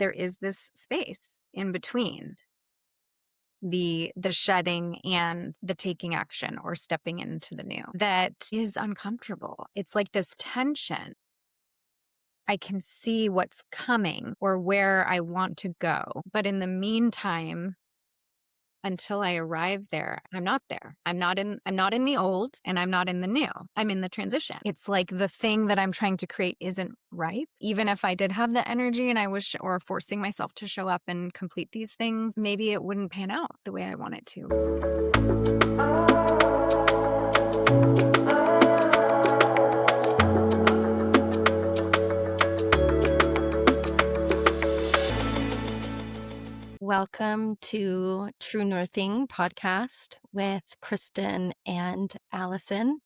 there is this space in between the shedding and the taking action or stepping into the new that is uncomfortable. It's like this tension. I can see what's coming or where I want to go. But in the meantime, until I arrive there, I'm not there. I'm not in the old and I'm not in the new. I'm in the transition. It's like the thing that I'm trying to create isn't ripe. Even if I did have the energy and I was or forcing myself to show up and complete these things, maybe it wouldn't pan out the way I want it to. Welcome to True Northing podcast with Kristen and Allison.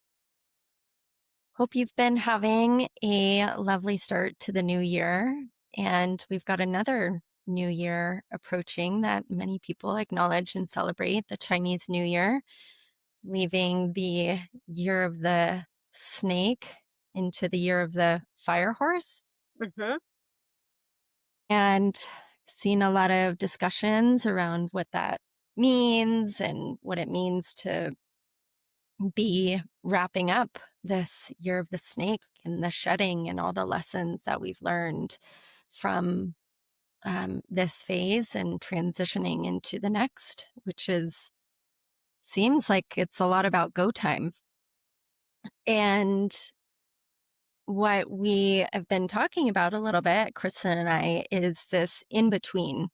Hope you've been having a lovely start to the new year. And we've got another new year approaching that many people acknowledge and celebrate, the Chinese New Year, leaving the year of the snake into the year of the fire horse. And seen a lot of discussions around what that means and what it means to be wrapping up this year of the snake and the shedding and all the lessons that we've learned from this phase and transitioning into the next, which seems like it's a lot about go time. And what we have been talking about a little bit, Kristen and I, is this in between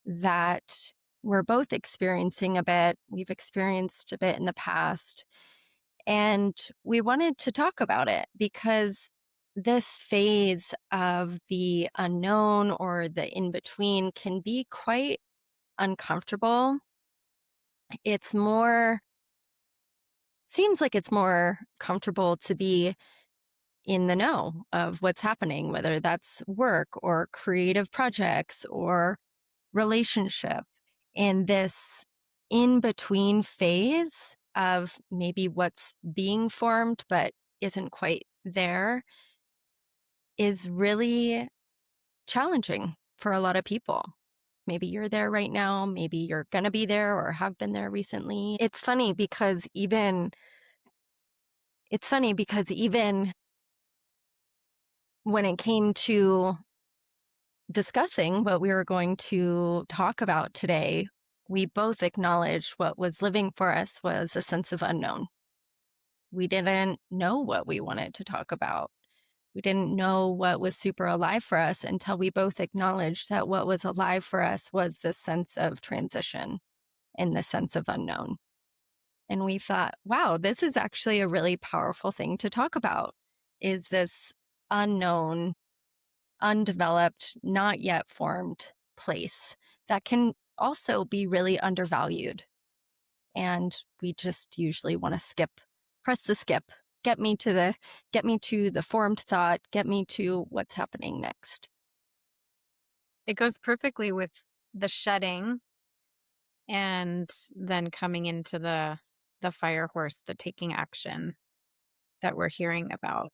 that we're both experiencing a bit. We've experienced a bit in the past. And we wanted to talk about it because this phase of the unknown or the in between can be quite uncomfortable. Seems like it's more comfortable to be in the know of what's happening, whether that's work or creative projects or relationship. In this in between phase of maybe what's being formed but isn't quite there is really challenging for a lot of people. Maybe you're there right now, maybe you're going to be there or have been there recently. It's funny because even when it came to discussing what we were going to talk about today, we both acknowledged what was living for us was a sense of unknown. We didn't know what we wanted to talk about. We didn't know what was super alive for us until we both acknowledged that what was alive for us was this sense of transition and the sense of unknown. And we thought, wow, this is actually a really powerful thing to talk about, is this unknown, undeveloped, not yet formed place that can also be really undervalued. And we just usually want to press the skip, get me to the formed thought, get me to what's happening next. It goes perfectly with the shedding and then coming into the fire horse, the taking action that we're hearing about,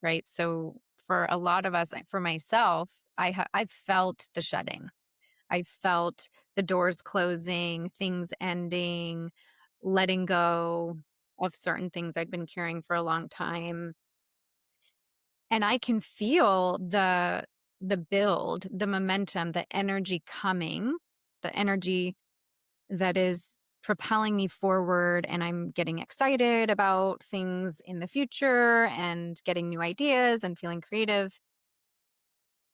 right? So for a lot of us, for myself, I've felt the shedding. I felt the doors closing, things ending, letting go of certain things I'd been carrying for a long time. And I can feel the build, the momentum, the energy coming, the energy that is propelling me forward, and I'm getting excited about things in the future and getting new ideas and feeling creative.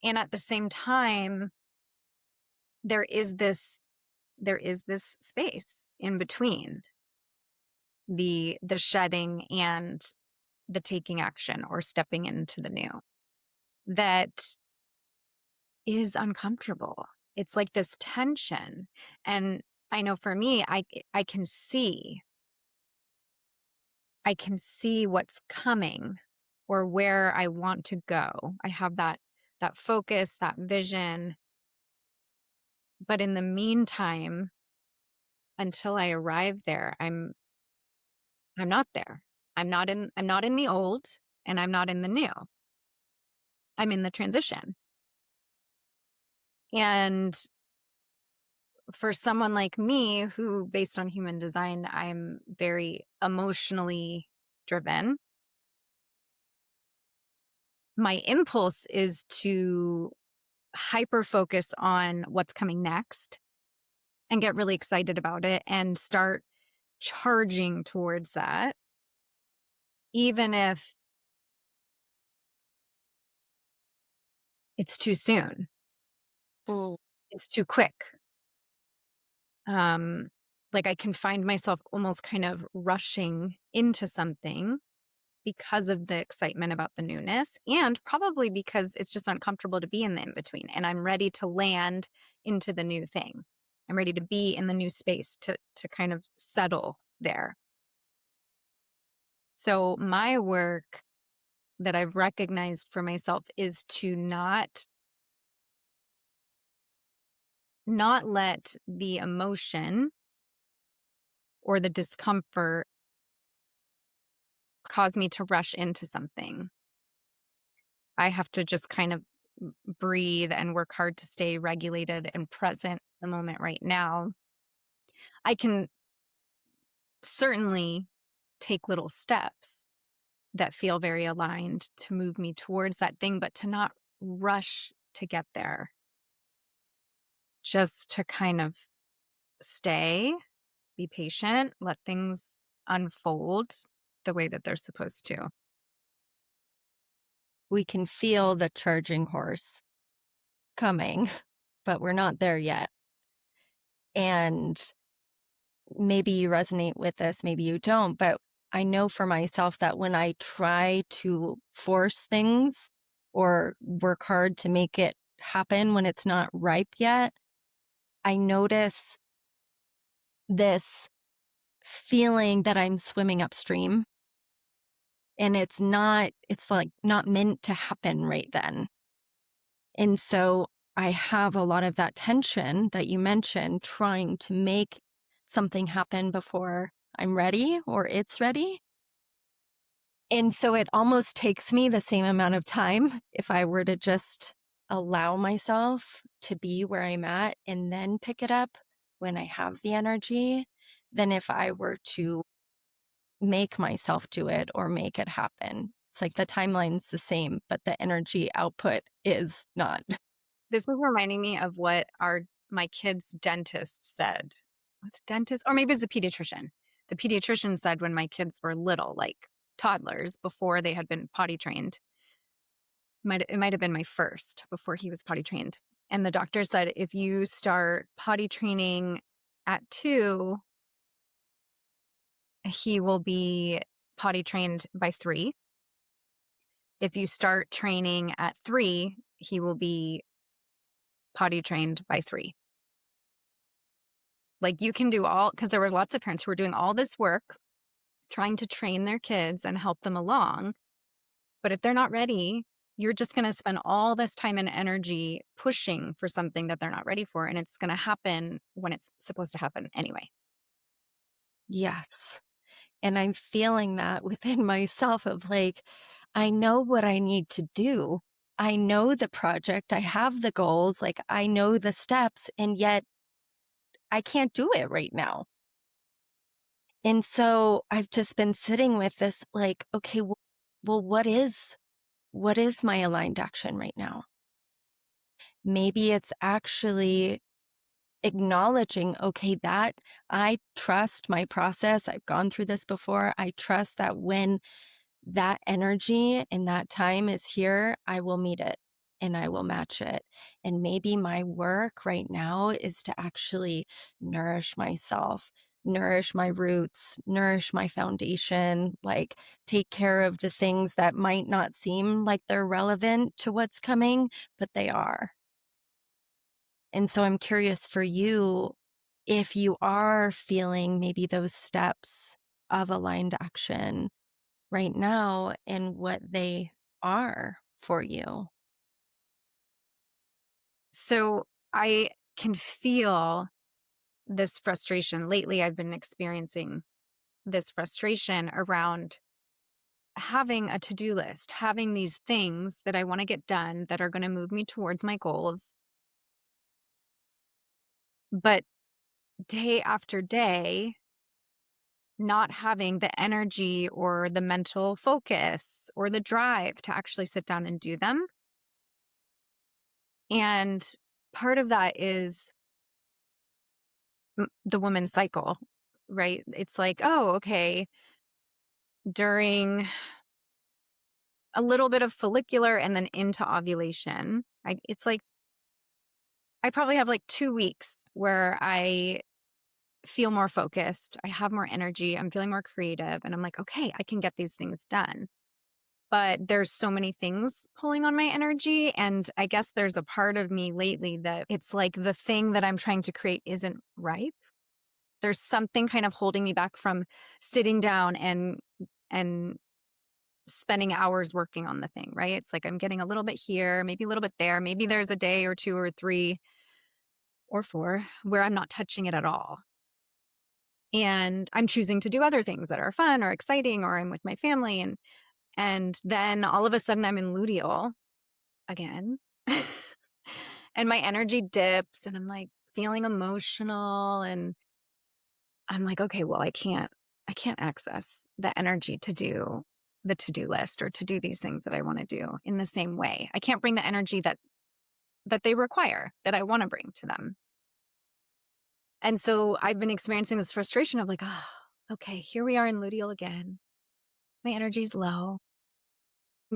And at the same time, there is this space in between the shedding and the taking action or stepping into the new that is uncomfortable. It's like this tension. And I know for me, I can see what's coming or where I want to go. I have that focus, that vision. But in the meantime, until I arrive there, I'm not there. I'm not in the old and I'm not in the new. I'm in the transition. And for someone like me, who based on human design, I'm very emotionally driven, my impulse is to hyper focus on what's coming next and get really excited about it and start charging towards that, even if it's too soon, Mm. it's too quick. Um, like I can find myself almost kind of rushing into something because of the excitement about the newness, and probably because it's just uncomfortable to be in the in between and I'm ready to land into the new thing. I'm ready to be in the new space to kind of settle there. So my work that I've recognized for myself is to not let the emotion or the discomfort cause me to rush into something. I have to just kind of breathe and work hard to stay regulated and present in the moment right now. I can certainly take little steps that feel very aligned to move me towards that thing, but to not rush to get there, just to kind of stay, be patient, let things unfold the way that they're supposed to. We can feel the charging horse coming, but we're not there yet. And maybe you resonate with this, maybe you don't, but I know for myself that when I try to force things or work hard to make it happen when it's not ripe yet, I notice this feeling that I'm swimming upstream and it's like not meant to happen right then. And so I have a lot of that tension that you mentioned trying to make something happen before I'm ready or it's ready. And so it almost takes me the same amount of time if I were to just allow myself to be where I'm at and then pick it up when I have the energy than if I were to make myself do it or make it happen. It's like the timeline's the same, but the energy output is not. This was reminding me of what my kid's dentist said. Was it dentist? Or maybe it was the pediatrician. The pediatrician said when my kids were little, like toddlers, before they had been potty trained, it might have been my first before he was potty trained. And the doctor said if you start potty training at 2, he will be potty trained by 3. If you start training at 3, he will be potty trained by 3. Like, you can do all, because there were lots of parents who were doing all this work, trying to train their kids and help them along, but if they're not ready, you're just gonna spend all this time and energy pushing for something that they're not ready for, and it's gonna happen when it's supposed to happen anyway. Yes. And I'm feeling that within myself of like, I know what I need to do. I know the project, I have the goals, like I know the steps, and yet I can't do it right now. And so I've just been sitting with this like, okay, well what is my aligned action right now? Maybe it's actually acknowledging, okay, that I trust my process. I've gone through this before. I trust that when that energy and that time is here, I will meet it and I will match it. And maybe my work right now is to actually nourish myself, nourish my roots, nourish my foundation, like take care of the things that might not seem like they're relevant to what's coming, but they are. And so I'm curious for you if you are feeling maybe those steps of aligned action right now and what they are for you. So, I can feel this frustration. Lately, I've been experiencing this frustration around having a to-do list, having these things that I wanna get done that are gonna move me towards my goals, But day after day, not having the energy or the mental focus or the drive to actually sit down and do them. And part of that is the woman's cycle, right? It's like, oh, okay, during a little bit of follicular and then into ovulation, it's like I probably have like 2 weeks where I feel more focused. I have more energy. I'm feeling more creative. And I'm like, okay, I can get these things done. But there's so many things pulling on my energy. And I guess there's a part of me lately that it's like the thing that I'm trying to create isn't ripe. There's something kind of holding me back from sitting down and spending hours working on the thing, right? It's like I'm getting a little bit here, maybe a little bit there. Maybe there's a day or two or three or four where I'm not touching it at all. And I'm choosing to do other things that are fun or exciting, or I'm with my family. And then all of a sudden I'm in luteal again. And my energy dips and I'm like feeling emotional and I'm like, okay, well, I can't access the energy to do the to-do list or to do these things that I want to do in the same way. I can't bring the energy that they require, that I want to bring to them. And so I've been experiencing this frustration of like, oh, okay, here we are in luteal again. My energy's low.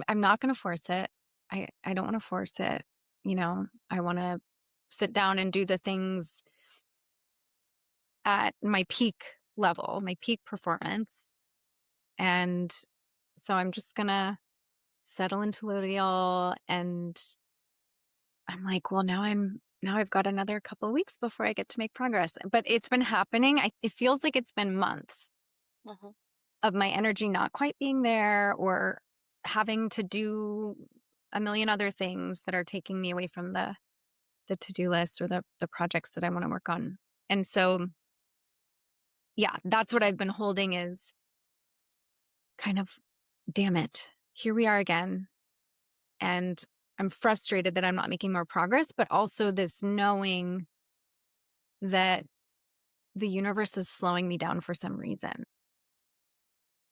I'm not going to force it. I don't want to force it. I want to sit down and do the things at my peak level, my peak performance. And so I'm just going to settle into luteal. And I'm like, well, now I've got another couple of weeks before I get to make progress. But it's been happening. It feels like it's been months Mhm. of my energy not quite being there or having to do a million other things that are taking me away from the to-do list or the projects that I want to work on. And so, yeah, that's what I've been holding is kind of, damn it, here we are again. And I'm frustrated that I'm not making more progress, but also this knowing that the universe is slowing me down for some reason.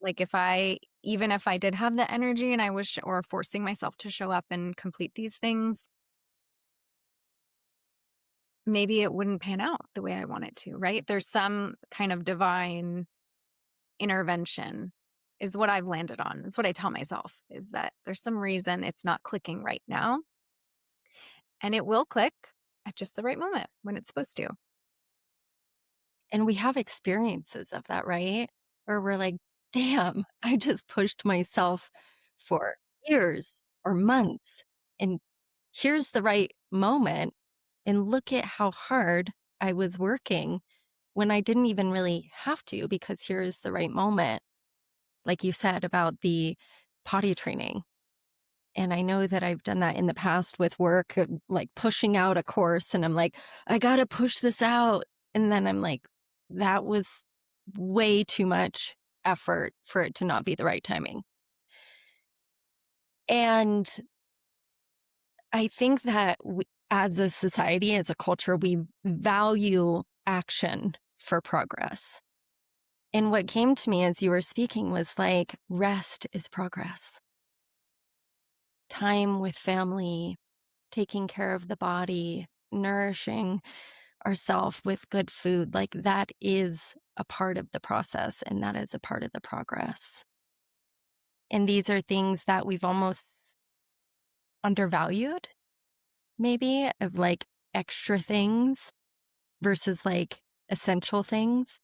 Like even if I did have the energy and I was, or forcing myself to show up and complete these things, maybe it wouldn't pan out the way I want it to, right? There's some kind of divine intervention is what I've landed on. It's what I tell myself is that there's some reason it's not clicking right now and it will click at just the right moment when it's supposed to. And we have experiences of that, right? Where we're like, damn, I just pushed myself for years or months. And here's the right moment. And look at how hard I was working when I didn't even really have to, because here's the right moment. Like you said about the potty training. And I know that I've done that in the past with work, like pushing out a course, and I'm like, I got to push this out. And then I'm like, that was way too much effort for it to not be the right timing. And I think that as a society, as a culture, we value action for progress. And what came to me as you were speaking was like, rest is progress. Time with family, taking care of the body, nourishing ourselves with good food, like that is a part of the process and that is a part of the progress. And these are things that we've almost undervalued, maybe, of like extra things versus like essential things.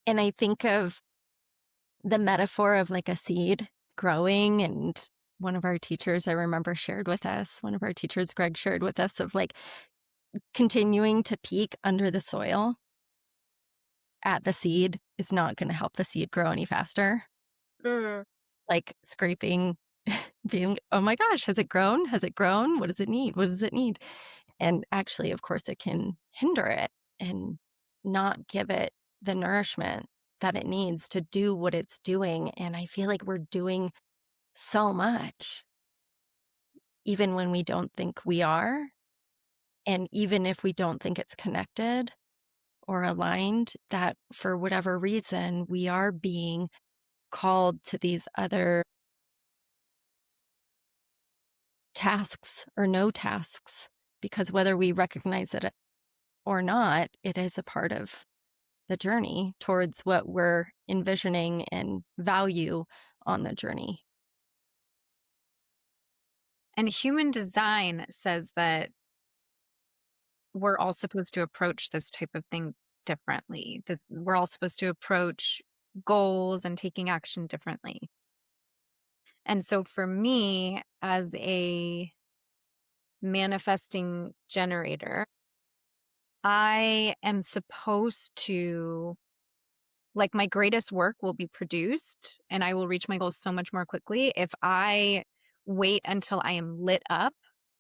And I think of the metaphor of like a seed growing, and one of our teachers I remember shared with us, one of our teachers, Greg, shared with us of like continuing to peek under the soil at the seed is not going to help the seed grow any faster. Mm. Like scraping, being, oh my gosh, has it grown? Has it grown? What does it need? What does it need? And actually, of course, it can hinder it and not give it the nourishment that it needs to do what it's doing. And I feel like we're doing so much, even when we don't think we are. And even if we don't think it's connected or aligned, that for whatever reason, we are being called to these other tasks or no tasks, because whether we recognize it or not, it is a part of the journey towards what we're envisioning and value on the journey. And human design says that we're all supposed to approach this type of thing differently, that we're all supposed to approach goals and taking action differently. And so for me, as a manifesting generator, I am supposed to, like, my greatest work will be produced and I will reach my goals so much more quickly if I wait until I am lit up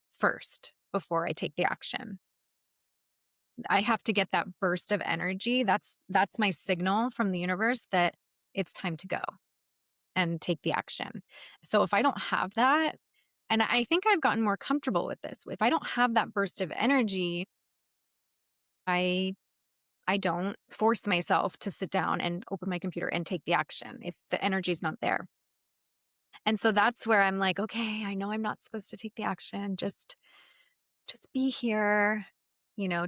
first before I take the action. I have to get that burst of energy. That's my signal from the universe that it's time to go and take the action. So if I don't have that, and I think I've gotten more comfortable with this. If I don't have that burst of energy, I I don't force myself to sit down and open my computer and take the action if the energy's not there. And so that's where I'm like, okay, I know I'm not supposed to take the action. Just be here,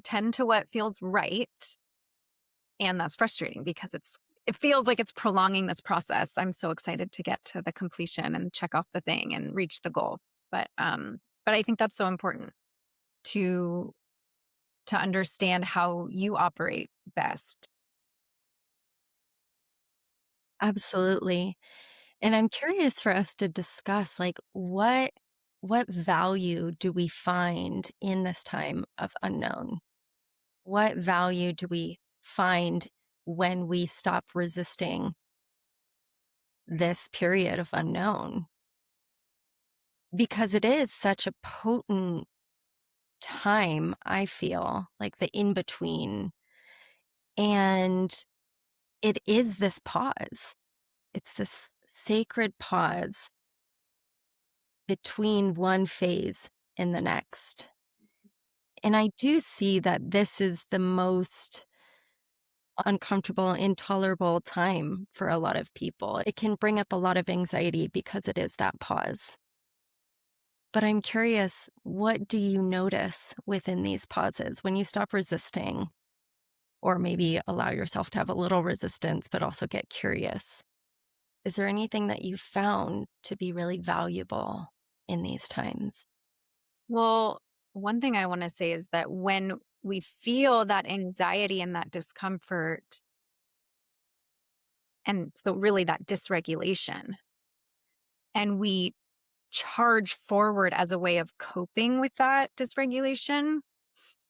tend to what feels right. And that's frustrating because it feels like it's prolonging this process. I'm so excited to get to the completion and check off the thing and reach the goal. But I think that's so important to to understand how you operate best. Absolutely. And I'm curious for us to discuss like what value do we find in this time of unknown? What value do we find when we stop resisting this period of unknown? Because it is such a potent time, I feel, like the in between. And it is this pause. It's this sacred pause between one phase and the next. And I do see that this is the most uncomfortable, intolerable time for a lot of people. It can bring up a lot of anxiety because it is that pause. But I'm curious, what do you notice within these pauses when you stop resisting, or maybe allow yourself to have a little resistance, but also get curious? Is there anything that you found to be really valuable in these times? Well, one thing I want to say is that when we feel that anxiety and that discomfort, and so really that dysregulation, and we charge forward as a way of coping with that dysregulation,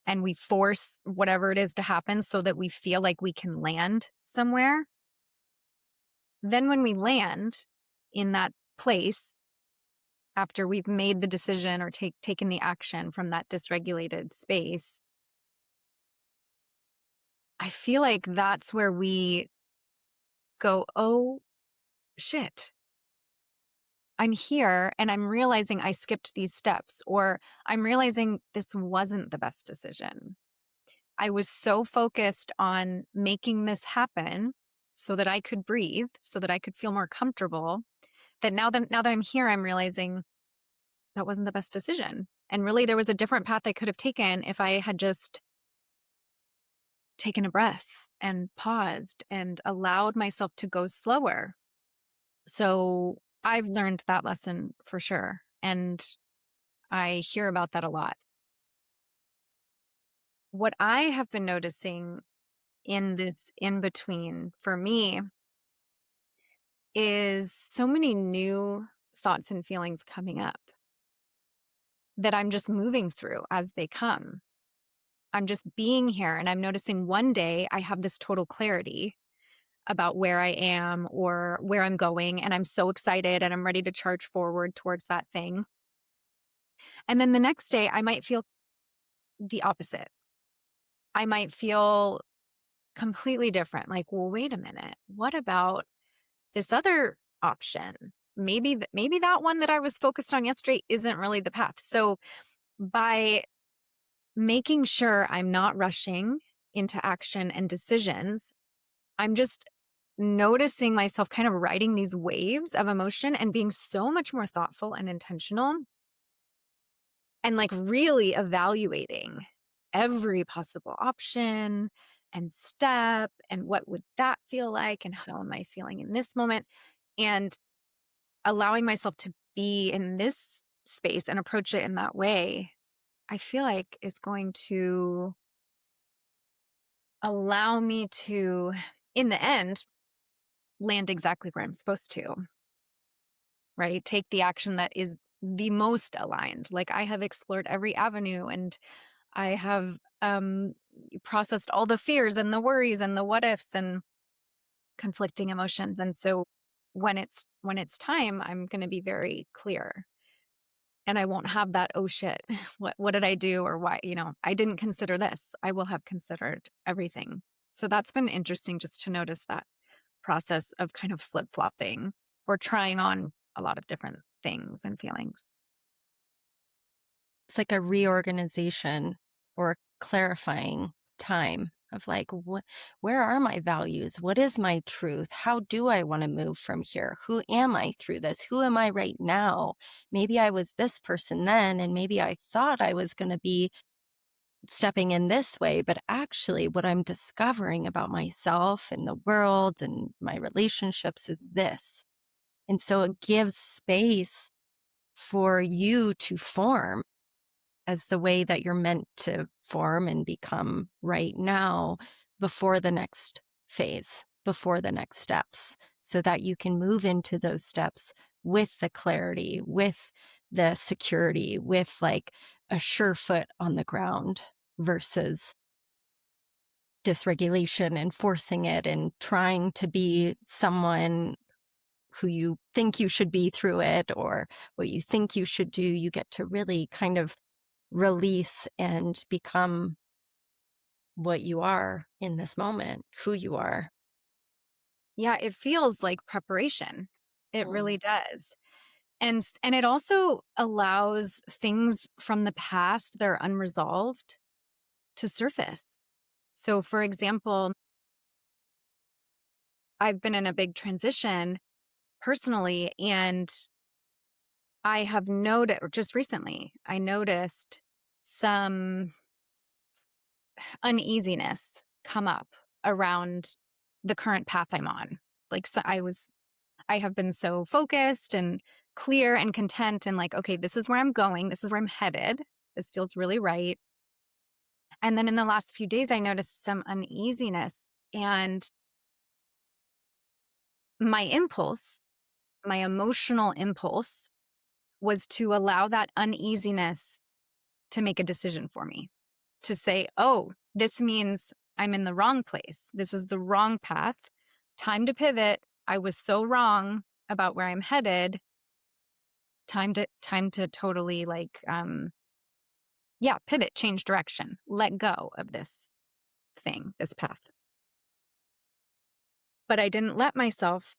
and we force whatever it is to happen so that we feel like we can land somewhere, then when we land in that place after we've made the decision or taken the action from that dysregulated space, I feel like that's where we go, "Oh, shit. I'm here and I'm realizing I skipped these steps," or "I'm realizing this wasn't the best decision. I was so focused on making this happen so that I could breathe, so that I could feel more comfortable, that now that I'm here, I'm realizing that wasn't the best decision. And really there was a different path I could have taken if I had just taken a breath and paused and allowed myself to go slower." So I've learned that lesson for sure. And I hear about that a lot. What I have been noticing in this in between for me is so many new thoughts and feelings coming up that I'm just moving through as they come. I'm just being here and I'm noticing one day I have this total clarity about where I am or where I'm going. And I'm so excited and I'm ready to charge forward towards that thing. And then the next day, I might feel the opposite. I might feel completely different. Like, well, wait a minute. What about this other option? Maybe that one that I was focused on yesterday isn't really the path. So by making sure I'm not rushing into action and decisions. I'm just noticing myself kind of riding these waves of emotion and being so much more thoughtful and intentional and like really evaluating every possible option and step and what would that feel like and how am I feeling in this moment and allowing myself to be in this space and approach it in that way, I feel like is going to allow me to, in the end, land exactly where I'm supposed to, right? Take the action that is the most aligned. Like I have explored every avenue and I have processed all the fears and the worries and the what ifs and conflicting emotions. And so when it's time, I'm going to be very clear and I won't have that, oh shit, what did I do or why, I didn't consider this. I will have considered everything. So that's been interesting just to notice that process of kind of flip-flopping or trying on a lot of different things and feelings. It's like a reorganization or clarifying time of like, where are my values? What is my truth? How do I want to move from here? Who am I through this? Who am I right now? Maybe I was this person then, and maybe I thought I was going to be stepping in this way, but actually, what I'm discovering about myself and the world and my relationships is this. And so it gives space for you to form as the way that you're meant to form and become right now before the next phase, before the next steps, so that you can move into those steps with the clarity, with the security, with like a sure foot on the ground versus dysregulation and forcing it and trying to be someone who you think you should be through it or what you think you should do. You get to really kind of release and become what you are in this moment, who you are. Yeah, it feels like preparation. It Mm. really does. And it also allows things from the past that are unresolved to surface. So for example, I've been in a big transition personally and I have noted just recently, I noticed some uneasiness come up around the current path I'm on. Like so I have been so focused and clear and content and like, okay, this is where I'm going. This is where I'm headed. This feels really right. And then in the last few days, I noticed some uneasiness. And my impulse, my emotional impulse, was to allow that uneasiness to make a decision for me, to say, oh, this means I'm in the wrong place. This is the wrong path. Time to pivot. I was so wrong about where I'm headed. Time to totally like yeah, pivot, change direction, let go of this thing, this path. But I didn't let myself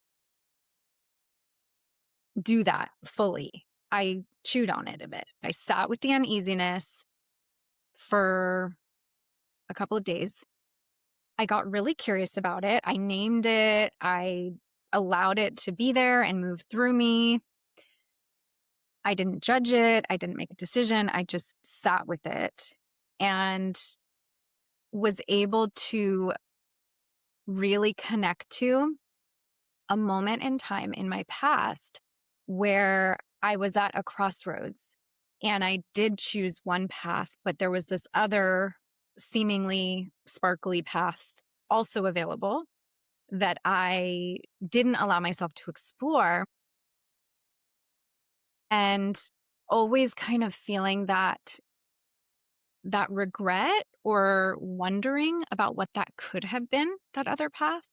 do that fully. I chewed on it a bit. I sat with the uneasiness for a couple of days. I got really curious about it. I named it. I allowed it to be there and move through me. I didn't judge it. I didn't make a decision. I just sat with it and was able to really connect to a moment in time in my past where I was at a crossroads and I did choose one path, but there was this other seemingly sparkly path also available that I didn't allow myself to explore. And always kind of feeling that regret or wondering about what that could have been, that other path,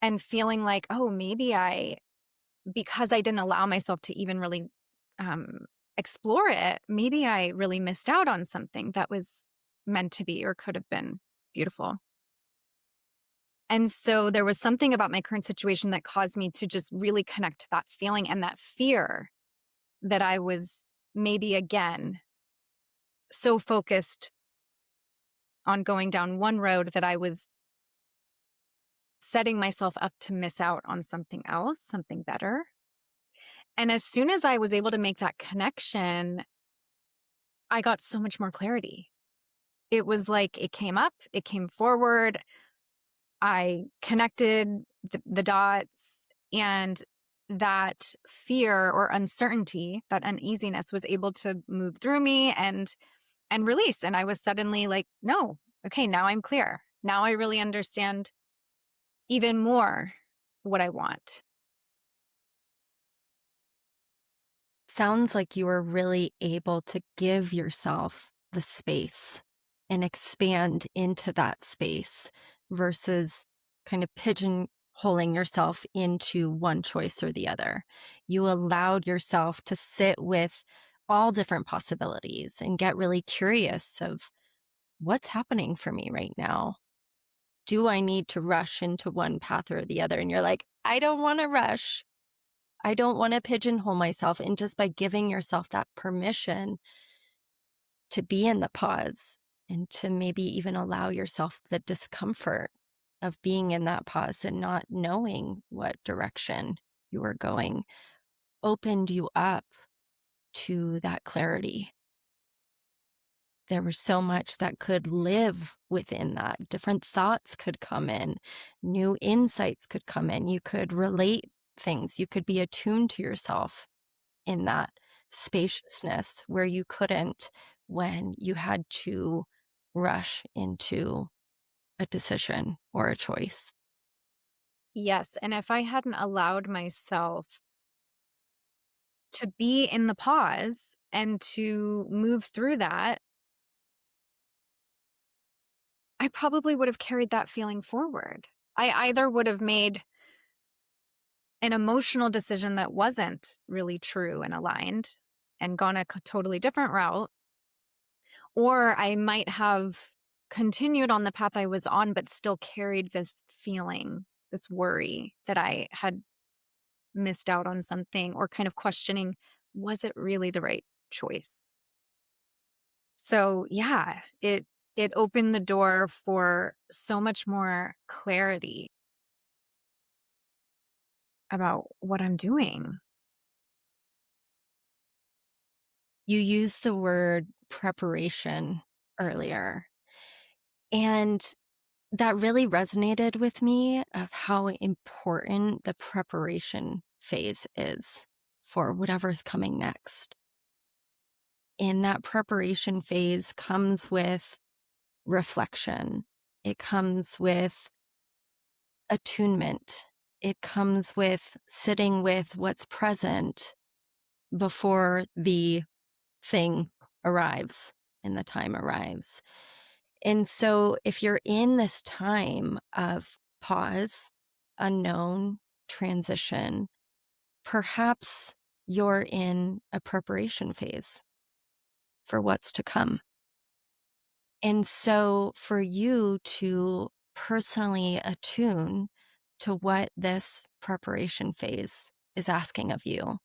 and feeling like, oh, maybe because I didn't allow myself to even really um, explore it, maybe I really missed out on something that was meant to be or could have been beautiful. And so there was something about my current situation that caused me to just really connect to that feeling and that fear that I was maybe again so focused on going down one road that I was setting myself up to miss out on something else, something better. And as soon as I was able to make that connection, I got so much more clarity. It was like it came up, it came forward. I connected the dots, and that fear or uncertainty, that uneasiness was able to move through me and release. And I was suddenly like, no, okay, now I'm clear. Now I really understand even more what I want. Sounds like you were really able to give yourself the space and expand into that space versus kind of pigeonholing yourself into one choice or the other. You allowed yourself to sit with all different possibilities and get really curious of what's happening for me right now. Do I need to rush into one path or the other? And you're like, I don't want to rush. I don't want to pigeonhole myself. And just by giving yourself that permission to be in the pause and to maybe even allow yourself the discomfort of being in that pause and not knowing what direction you were going opened you up to that clarity. There was so much that could live within that. Different thoughts could come in, new insights could come in. You could relate things, you could be attuned to yourself in that spaciousness where you couldn't when you had to rush into a decision or a choice. Yes. And if I hadn't allowed myself to be in the pause and to move through that, I probably would have carried that feeling forward. I either would have made an emotional decision that wasn't really true and aligned and gone a totally different route, or I might have continued on the path I was on, but still carried this feeling, this worry that I had missed out on something, or kind of questioning, was it really the right choice? So yeah, it opened the door for so much more clarity about what I'm doing. You used the word preparation earlier, and that really resonated with me of how important the preparation phase is for whatever's coming next. In that preparation phase comes with reflection. It comes with attunement. It comes with sitting with what's present before the thing arrives and the time arrives. And so, if you're in this time of pause, unknown, transition, perhaps you're in a preparation phase for what's to come. And so, for you to personally attune to what this preparation phase is asking of you,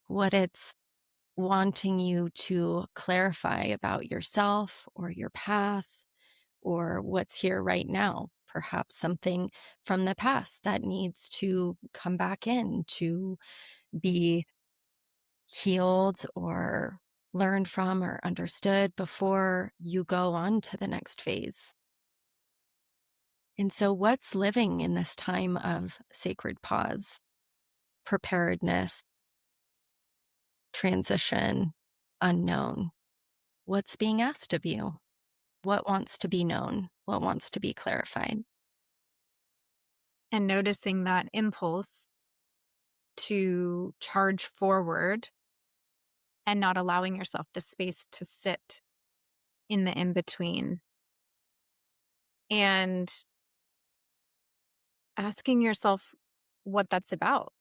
what it's wanting you to clarify about yourself or your path or what's here right now, perhaps something from the past that needs to come back in to be healed or learned from or understood before you go on to the next phase. And so, what's living in this time of sacred pause, preparedness, transition, unknown? What's being asked of you? What wants to be known? What wants to be clarified? And noticing that impulse to charge forward and not allowing yourself the space to sit in the in between, and asking yourself what that's about.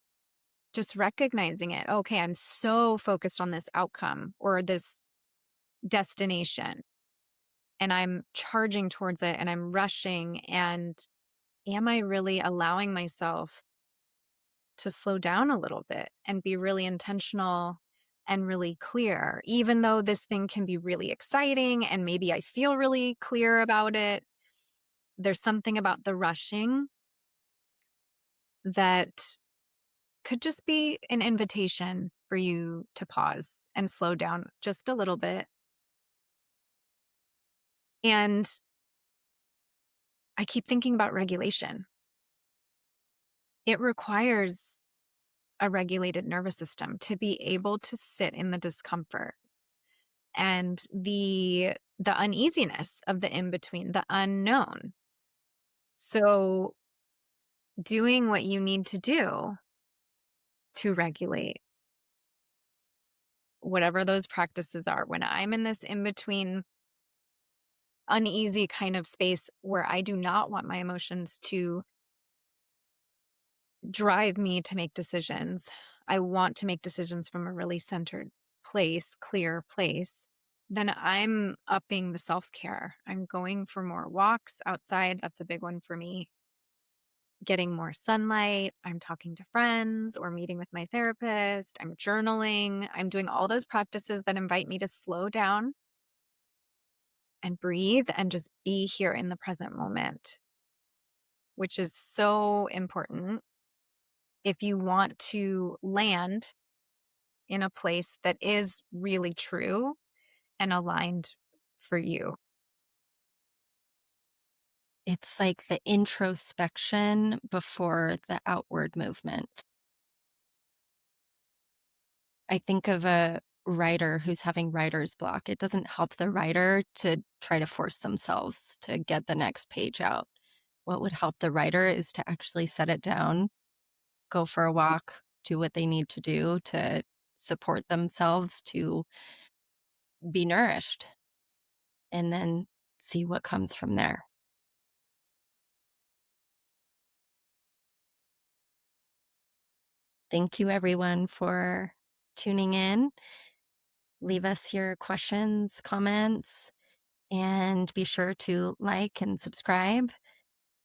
Just recognizing it. Okay, I'm so focused on this outcome or this destination, and I'm charging towards it and I'm rushing. And am I really allowing myself to slow down a little bit and be really intentional and really clear, even though this thing can be really exciting and maybe I feel really clear about it. There's something about the rushing that could just be an invitation for you to pause and slow down just a little bit. And I keep thinking about regulation. It requires a regulated nervous system to be able to sit in the discomfort and the uneasiness of the in between, the unknown. So doing what you need to do to regulate whatever those practices are, when I'm in this in between uneasy kind of space where I do not want my emotions to drive me to make decisions. I want to make decisions from a really centered place, clear place. Then I'm upping the self care. I'm going for more walks outside. That's a big one for me. Getting more sunlight. I'm talking to friends or meeting with my therapist. I'm journaling. I'm doing all those practices that invite me to slow down and breathe and just be here in the present moment, which is so important if you want to land in a place that is really true and aligned for you. It's like the introspection before the outward movement. I think of a writer who's having writer's block. It doesn't help the writer to try to force themselves to get the next page out. What would help the writer is to actually set it down, go for a walk, do what they need to do to support themselves to be nourished, and then see what comes from there. Thank you, everyone, for tuning in. Leave us your questions, comments, and be sure to like and subscribe.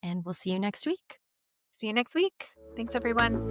And we'll see you next week. See you next week. Thanks, everyone.